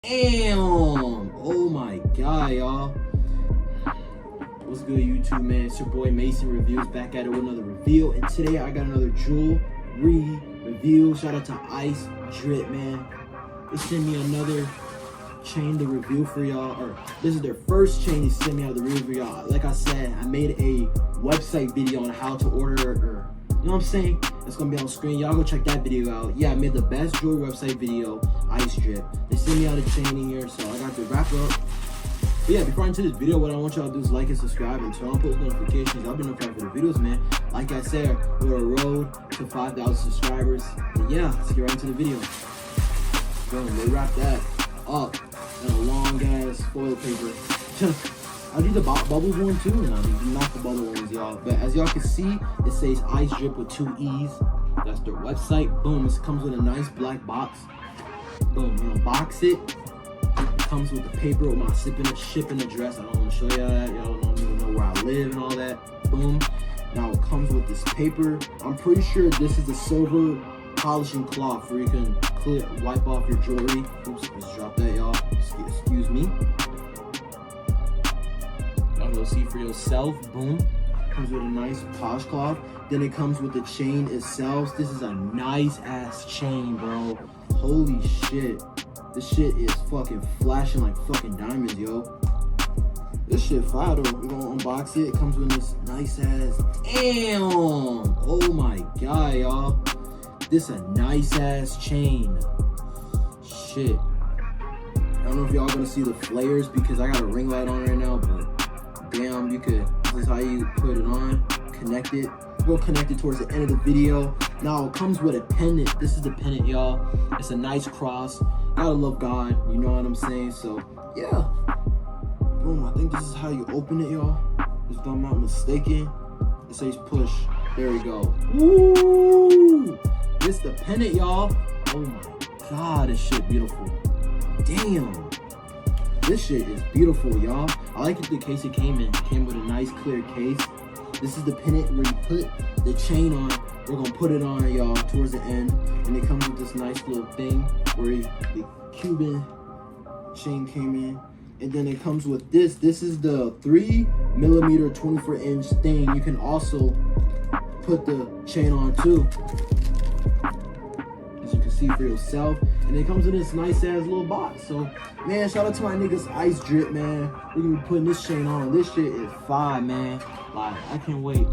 Damn! Oh my god, y'all. What's good, YouTube, man? It's your boy Mason Reviews back at it with another review. And today I got another jewelry review. Shout out to Iceedrip, man. They sent me another chain to review for y'all. Or this is their first chain to send me out the review for y'all. Like I said, I made a website video on how to order or you know what I'm saying? It's gonna be on screen. Y'all go check that video out. Yeah, I made the best jewelry website video, Iceedrip. They sent me out a chain in here, so I got to wrap up. But yeah, before I get into this video, what I want y'all to do is like and subscribe and turn on post notifications. I'll be notified for the videos, man. Like I said, we're on a road to 5,000 subscribers. And yeah, let's get right into the video. Boom, they wrapped that up in a long ass foil paper. I do the bubbles one too, no, not the bubble ones, y'all. But as y'all can see, it says Iceedrip with 2 E's. That's their website. Boom, it comes with a nice black box. Boom, you unbox it. It comes with the paper with my shipping address. I don't want to show y'all that. Y'all don't even know where I live and all that. Boom. Now it comes with this paper. I'm pretty sure this is a silver polishing cloth where you can wipe off your jewelry. Oops, just drop that, y'all. Excuse me. You'll see for yourself. Boom, comes with a nice polish cloth. Then it comes with the chain itself. This is a nice ass chain, bro. Holy shit, this shit is fucking flashing like fucking diamonds, yo. This shit fire though. We're gonna unbox it. It comes with this nice ass, damn, oh my god, y'all, this a nice ass chain. Shit, I don't know if y'all gonna see the flares because I got a ring light on right now, but damn, you could, this is how you put it on, connect it. We'll connect it towards the end of the video. Now it comes with a pendant. This is the pendant, y'all. It's a nice cross. Gotta love God, you know what I'm saying? So yeah, boom, I think this is how you open it, y'all. If I'm not mistaken, it says push. There we go. Woo! This the pendant, y'all. Oh my god, this shit beautiful. Damn, this shit is beautiful, y'all. I like the case it came in. It came with a nice clear case. This is the pendant where you put the chain on. We're gonna put it on, y'all, towards the end. And it comes with this nice little thing where the Cuban chain came in. And then it comes with this. This is the 3mm 24-inch thing. You can also put the chain on too, as you can see for yourself. And it comes in this nice ass little box. So man, shout out to my niggas Iceedrip, man. We're gonna be putting this chain on. This shit is fire, man. Like, I can't wait.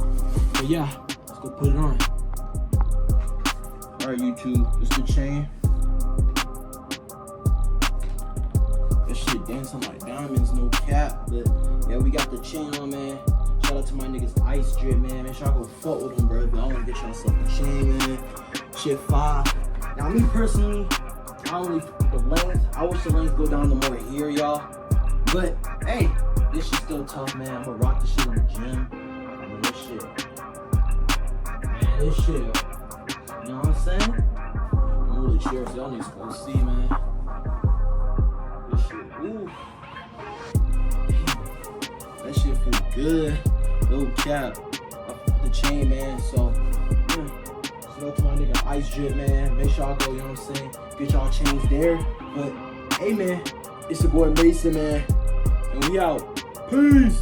But yeah, let's go put it on. Alright, YouTube, this the chain. This shit dancing like diamonds, no cap. But yeah, we got the chain on, man. Shout out to my niggas Iceedrip, man. Make sure I go fuck with them, bro. If y'all wanna get y'all some chain, man. Shit fire. Now me personally, I wish the length go down the more here, y'all. But hey, this shit's still tough, man. I'm gonna rock this shit in the gym. I mean, this shit, man, this shit, you know what I'm saying? I'm really cheers. Y'all need to go see, man. This shit, ooh. Damn. That shit feel good. No cap. The chain, man. So, yeah. Shout out to my nigga Iceedrip, man. Make sure y'all go, you know what I'm saying? Get y'all chains there. But hey, man, it's your boy Mason, man, and we out. Peace.